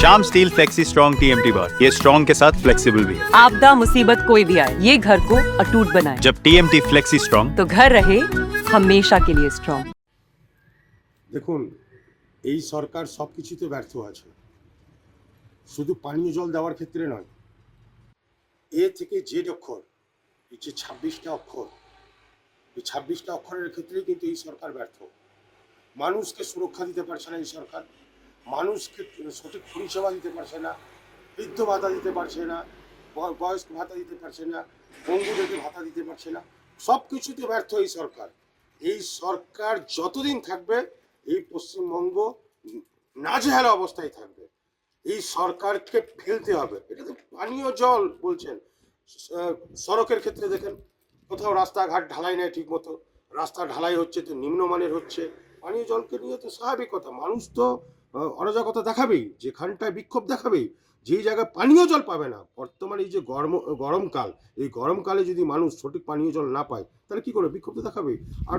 Shyam steel flexi strong TMT बार, ये strong के साथ फ्लेक्सिबल भी है। आपदा मुसीबत कोई भी आए, ये घर को अटूट बनाए। जब टीएमटी फ्लेक्सी स्ट्रॉन्ग, तो घर रहे हमेशा के लिए स्ट्रॉन्ग। দেখুন, এই সরকার সব কিছুতে ব্যর্থ আছে, শুধু পানীয় জল দেওয়ার ক্ষেত্রে নয়। এ থেকে জেড অক্ষর, এই যে 26টা অক্ষর, এই 26টা অক্ষরের ক্ষেত্রেই কিন্তু এই সরকার ব্যর্থ। মানুষকে সুরক্ষা দিতে পারছে না এই সরকার, মানুষকে সঠিক পরিষেবা দিতে পারছে না, বৃদ্ধ ভাতা দিতে পারছে না, বয়স্ক ভাতা দিতে পারছে না, বন্ধুদেরকে ভাতা দিতে পারছে না, সব কিছুতে ব্যর্থ এই সরকার। এই সরকার যতদিন থাকবে এই পশ্চিমবঙ্গ নাজেহাল অবস্থায় থাকবে। এই সরকারকে ফেলতে হবে। এটা তো পানীয় জল বলছেন, সড়কের ক্ষেত্রে দেখেন কোথাও রাস্তাঘাট ঢালাই নেই ঠিক মতো, রাস্তা ঢালাই হচ্ছে তো নিম্নমানের হচ্ছে। পানীয় জলকে নিয়ে তো স্বাভাবিক কথা, মানুষ তো অরাজকতা দেখাবেই, যেখানটায় বিক্ষোভ দেখাবেই, যেই জায়গায় পানীয় জল পাবে না। বর্তমানে এই যে গরমকাল, এই গরমকালে যদি মানুষ সঠিক পানীয় জল না পায় তাহলে কী করে, বিক্ষোভ তো দেখাবেই। আর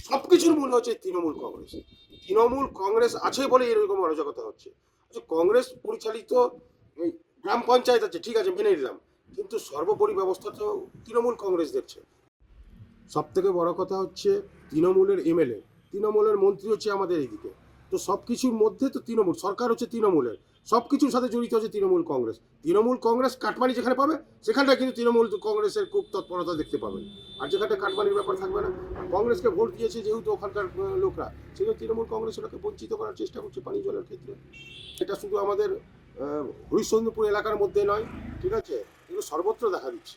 সব কিছুর মূল হচ্ছে তৃণমূল কংগ্রেস। তৃণমূল কংগ্রেস আছে বলে এরকম অরাজকতা হচ্ছে। আচ্ছা, কংগ্রেস পরিচালিত গ্রাম পঞ্চায়েত আছে, ঠিক আছে মেনে নিলাম, কিন্তু সর্বোপরি ব্যবস্থা তো তৃণমূল কংগ্রেস দেখছে। সব থেকে বড় কথা হচ্ছে তৃণমূলের এমএলএ, তৃণমূলের মন্ত্রী হচ্ছে আমাদের এইদিকে। তো সব কিছুর মধ্যে তো তৃণমূল সরকার হচ্ছে তৃণমূলের, সব কিছুর সাথে জড়িত হচ্ছে তৃণমূল কংগ্রেস। তৃণমূল কংগ্রেস কাটমানি যেখানে পাবে সেখানটায় কিন্তু তৃণমূল কংগ্রেসের খুব তৎপরতা দেখতে পাবেন। আর যেখানটা কাটমানির ব্যাপার থাকবে না, কংগ্রেসকে ভোট দিয়েছে যেহেতু ওখানকার লোকরা, সেগুলো তৃণমূল কংগ্রেস ওটাকে বঞ্চিত করার চেষ্টা করছে পানীয় জলের ক্ষেত্রে। এটা শুধু আমাদের হরিশ্চন্দ্রপুর এলাকার মধ্যে নয়, ঠিক আছে, এগুলো সর্বত্র দেখা দিচ্ছে।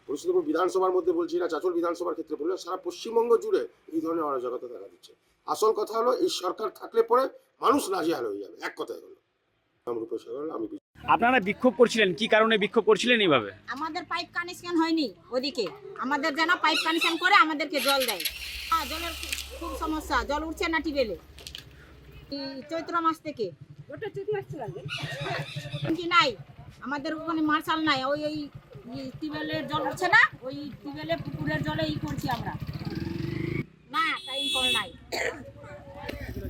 হরিশ্চন্দ্রপুর বিধানসভার মধ্যে বলছি না, চাঁচল বিধানসভার ক্ষেত্রে বললে সারা পশ্চিমবঙ্গ জুড়ে এই ধরনের অরাজকতা দেখা দিচ্ছে। আসল কথা হলো এই সরকার থাকলে পরে মানুষ নাজেহাল হয়ে যাবে, এক কথায় হলো। আমি আপনারা বিক্ষোভ করছিলেন, কি কারণে বিক্ষোভ করছিলেন এইভাবে? আমাদের পাইপ কানেকশন হয়নি ওদিকে, আমাদের যেন পাইপ কানেকশন করে আমাদেরকে জল দেয়। জলের খুব সমস্যা, জল উঠছে না টিউবওয়েলে চৈত্র মাস থেকে। কি নাই আমাদের ওখানে মার্শাল নাই, ওই ওই টিউবওয়েলের জল উঠছে না, ওই টিউবওয়েলে পুকুরের জলে করছি আমরা, না টাইম কল নাই।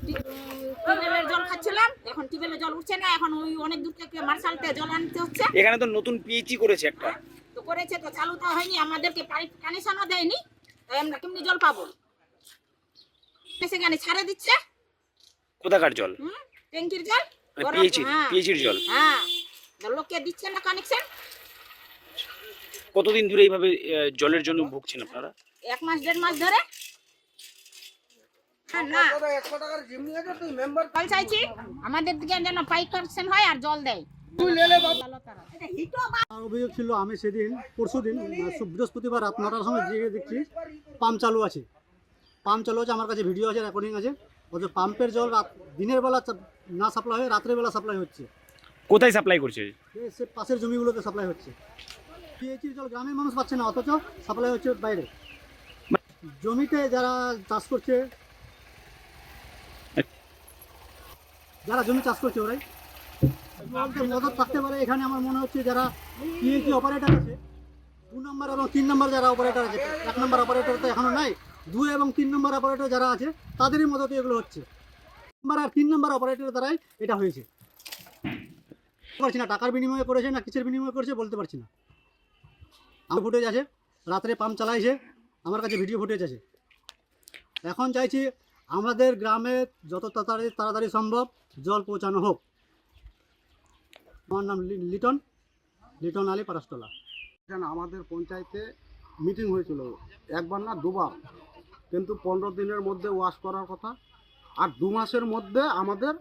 টিউবওয়েলের জল খাচ্ছিলাম, এখন টিউবওয়েলের জল উঠছে না, এখন ওই অনেক দূর থেকে মার্শালতে জল আনতে হচ্ছে। এখানে তো নতুন পিএইচই করেছে একটা, তো করেছে তো চালু তো হয়নি, আমাদেরকে পাইপ কানেকশনও দেয়নি, তাই আমরা কেমনি জল পাবো? সেখানে ছাড়ে দিচ্ছে। কোথাকার জল? ট্যাঙ্কির জল, পিএইচির জল। হ্যাঁ, লোককে দিচ্ছে না কানেকশন। কতদিন ধরে এইভাবে জলের জন্য ভুগছেন আপনারা? 1 মাস 1.5 মাস ধরে। না জল চাইছি, আমাদের দিকে যেন পাইপ কানেকশন হয় আর জল দেয়। অভিযোগ ছিল, আমি সেদিন পরশুদিন বৃহস্পতিবার রাত 9টার সময় গিয়ে দেখছি পাম্প চালু আছে। আমার কাছে ভিডিও আছে, রেকর্ডিং আছে। অথচ পাম্পের জল দিনের বেলা না সাপ্লাই হয়ে রাত্রের বেলা সাপ্লাই হচ্ছে। কোথায় সাপ্লাই করছে? সে পাশের জমিগুলোতে সাপ্লাই হচ্ছে। পিএইচির জল গ্রামের মানুষ পাচ্ছে না, অথচ সাপ্লাই হচ্ছে বাইরে। জমিতে যারা চাষ করছে, জমি চাষ করছে ওরাই মদত থাকতে পারে। এখানে আমার মনে হচ্ছে যারা পিএইচি অপারেটর আছে, 2 নম্বর এবং 3 নম্বর যারা অপারেটর আছে, 1 নম্বর অপারেটর তো এখনো নাই, 2 এবং 3 নম্বর অপারেটর যারা আছে তাদেরই মদতে এগুলো হচ্ছে। নম্বর আর 3 নম্বর অপারেটরের দ্বারাই এটা হয়েছে। পারছি না টাকার বিনিময়ে করেছে না কিসের বিনিময়ে করেছে বলতে পারছি না। আমার ফুটেজ আছে, রাত্রে পাম্প চালাইছে, আমার কাছে ভিডিও ফুটেজ আছে। এখন চাইছি আমাদের গ্রামে যত তাড়াতাড়ি সম্ভব জল পৌঁছানো হোক। আমার নাম লিটন আলী পারাস্তলা। আমাদের পঞ্চায়েতে মিটিং হয়েছিল, একবার না দুবার, কিন্তু 15 দিনের মধ্যে ওয়াশ করার কথা, আর 2 মাসের মধ্যে আমাদের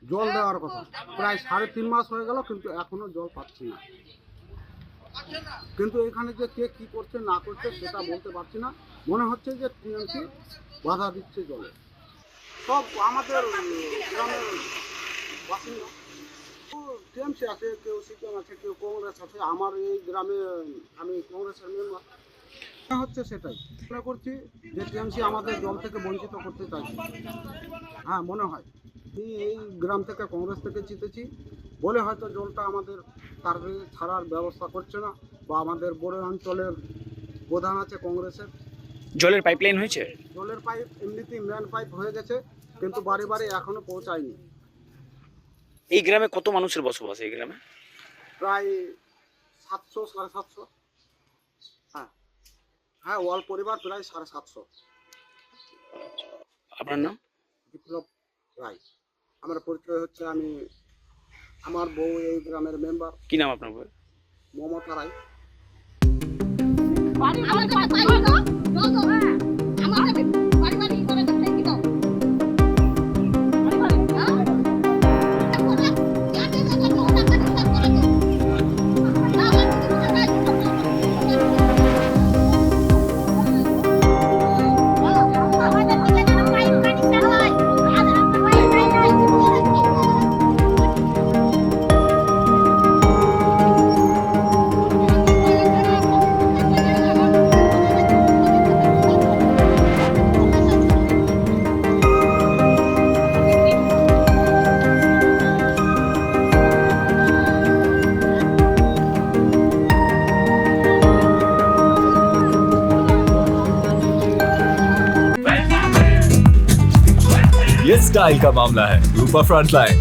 জল দেওয়ার কথা। প্রায় 3.5 মাস হয়ে গেল, কিন্তু এখনও জল পাচ্ছি না। কিন্তু এখানে যে কে কী করছে না করছে সেটা বলতে পারছি না। মনে হচ্ছে যে টিএমসি বাধা দিচ্ছে জলে। সব আমাদের গ্রামের বাসিন্দা, টিএমসি আছে, কেউ সিপিএম আছে, কেউ কংগ্রেস আছে। আমার এই গ্রামে আমি কংগ্রেসের মেম্বার। মনে হচ্ছে সেটাই মনে করছি যে টিএমসি আমাদের জল থেকে বঞ্চিত করতে চাইছে। হ্যাঁ, মনে হয় এই গ্রাম থেকে কংগ্রেস থেকে জিতেছি বলে হয়তো জলটা আমাদের তার ছাড়ার ব্যবস্থা করছে না, বা আমাদের বড় অঞ্চলের প্রধান আছে কংগ্রেসের। জলের পাইপলাইন হয়েছে? জলের পাইপ এমনিতেই ম্যান পাইপ হয়ে গেছে, কিন্তু বাড়ি বাড়ি এখনো পৌঁছায়নি। এই গ্রামে কত মানুষের বসবাস এই গ্রামে? প্রায় 700 750। হ্যাঁ হ্যাঁ, ওয়াল পরিবার প্রায় 750। আপনার নাম? বিপ্লব রায়। আমার পরিচয় হচ্ছে, আমি আমার বউ এই গ্রামের মেম্বার কি নাম আপনার বউয়ের? মমতা রায়। ये स्टाइल का मामला है। रूपा फ्रंटलाइन।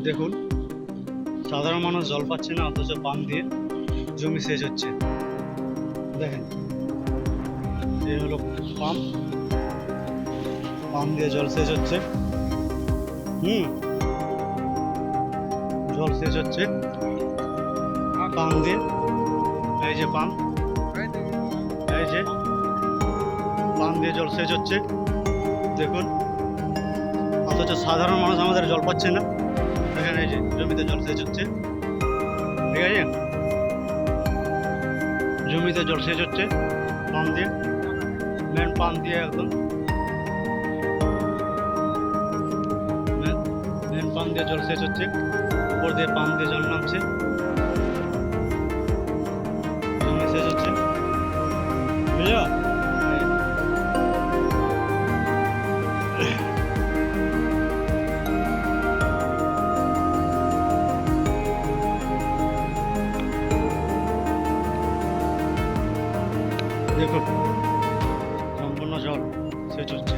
দেখুন, সাধারণ মানুষ জল পাচ্ছে না, অথচ পাম্প দিয়ে জমি সেচ হচ্ছে। দেখেন, এই হলো পাম্প, পাম্প দিয়ে জল সেচ হচ্ছে। জল সেচ হচ্ছে পাম্প দিয়ে। এই যে পাম্প, এই যে পাম্প দিয়ে জল সেচ হচ্ছে। দেখুন, অথচ সাধারণ মানুষ আমাদের জল পাচ্ছে না। দেখেন, এই যে জমিতে জল সেচ হচ্ছে, ঠিক আছে? জমিতে জল সেচ হচ্ছে পাম্প দিয়ে, মেন পাম্প দিয়ে, একদম মেন পাম্প দিয়ে জল সেচ হচ্ছে। উপর দিয়ে পাম্প দিয়ে জল নামছে, জমি সেচ হচ্ছে, বুঝলো? দেখুন, সম্পূর্ণ জল সেচ হচ্ছে।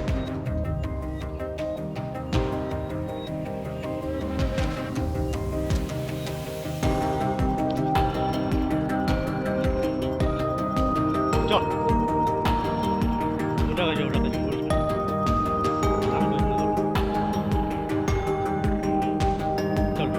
চল, ওটা গেছে, ওটা গেছে। চল,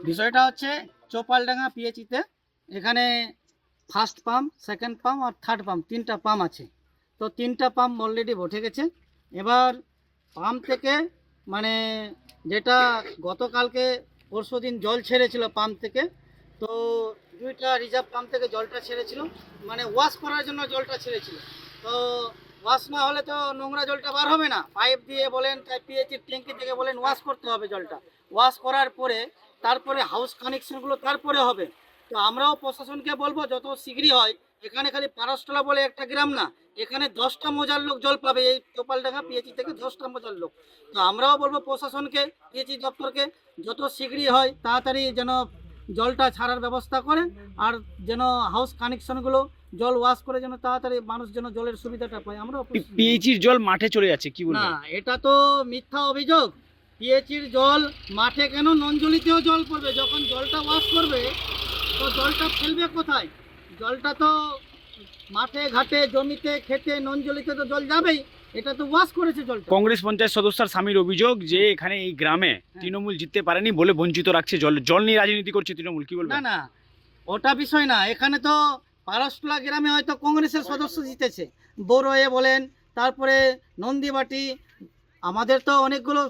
বিষয়টা হচ্ছে চোপালডাঙ্গা পিএইচিতে এখানে ফার্স্ট পাম্প, সেকেন্ড পাম্প আর থার্ড পাম্প, তিনটা পাম্প আছে। তো তিনটা পাম্প অলরেডি বসে গেছে। এবার পাম্প থেকে মানে যেটা গতকালকে পরশুদিন জল ছেড়েছিল পাম্প থেকে, তো দুইটা রিজার্ভ পাম্প থেকে জলটা ছেড়েছিল, মানে ওয়াশ করার জন্য জলটা ছেড়েছিল। তো ওয়াশ না হলে তো নোংরা জলটা বার হবে না, পাইপ দিয়ে বলেন, তাই পিএইচির ট্যাঙ্কি থেকে বলেন ওয়াশ করতে হবে জলটা। ওয়াশ করার পরে তারপরে হাউস কানেকশনগুলো তারপরে হবে। তো আমরাও প্রশাসনকে বলবো যত শীঘ্রই হয়, এখানে খালি পারসতলা বলে একটা গ্রাম না, এখানে 10টা মৌজার লোক জল পাবে। এই চোপালডাঙ্গা পিএইচি থেকে 10টা মৌজার লোক। তো আমরাও বলবো প্রশাসনকে, পিএইচি দপ্তরকে যত শীঘ্রই হয় তাড়াতাড়ি যেন জলটা ছাড়ার ব্যবস্থা করে, আর যেন হাউস কানেকশনগুলো জল ওয়াশ করে যেন তাড়াতাড়ি মানুষ যেন জলের সুবিধাটা পায়। আমরাও পিএইচির জল মাঠে চলে যাচ্ছে, কি না, বলবেন? এটা তো মিথ্যা অভিযোগ। পিএইচির জল মাঠে কেন, নঞ্জলিতেও জল পড়বে। যখন জলটা ওয়াশ করবে তো জলটা ফেলবে কোথায়? জলটা তো মাঠে ঘাটে, জমিতে, খেতে, নঞ্জলিতে তো জল যাবেই। এটা তো ওয়াশ করেছে জলটা। কংগ্রেস পঞ্চায়েত সদস্যর স্বামীর অভিযোগ যে এখানে এই গ্রামে তৃণমূল জিততে পারেনি বলে বঞ্চিত রাখছে, জল নিয়ে রাজনীতি করছে তৃণমূল, কি না বলবেন? না, ওটা বিষয় না। এখানে তো পারসতলা গ্রামে হয়তো কংগ্রেসের সদস্য জিতেছে, বড়োয়ে বলেন, তারপরে নন্দীবাটি, আমাদের তো অনেকগুলো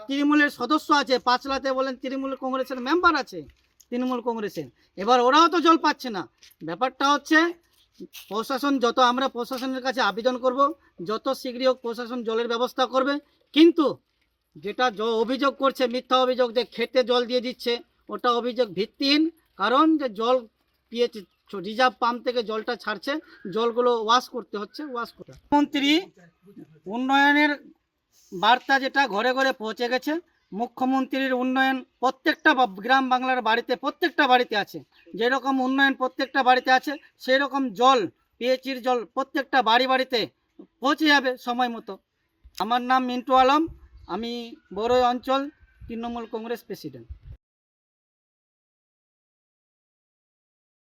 তৃণমূলের সদস্য আছে। পাঁচলাতে বলেন তৃণমূল কংগ্রেসের মেম্বার আছে, তৃণমূল কংগ্রেসের। এবার ওরাও তো জল পাচ্ছে না। ব্যাপারটা হচ্ছে প্রশাসন, যত আমরা প্রশাসনের কাছে আবেদন করব, যত শীঘ্রই হোক প্রশাসন জলের ব্যবস্থা করবে। কিন্তু যেটা অভিযোগ করছে, মিথ্যা অভিযোগ যে খেতে জল দিয়ে দিচ্ছে, ওটা অভিযোগ ভিত্তিহীন। কারণ যে জল পিএইচি রিজার্ভ পাম্প থেকে জলটা ছাড়ছে, জলগুলো ওয়াশ করতে হচ্ছে, ওয়াশ করতে। মুখ্যমন্ত্রী উন্নয়নের বার্তা যেটা ঘরে ঘরে পৌঁছে গেছে, মুখ্যমন্ত্রীর উন্নয়ন প্রত্যেকটা গ্রাম বাংলার বাড়িতে, প্রত্যেকটা বাড়িতে আছে। যেরকম উন্নয়ন প্রত্যেকটা বাড়িতে আছে, সেই রকম জল, পিএইচির জল প্রত্যেকটা বাড়ি বাড়িতে পৌঁছে যাবে সময় মতো। আমার নাম মিন্টু আলম, আমি বড়ই অঞ্চল তৃণমূল কংগ্রেস প্রেসিডেন্ট।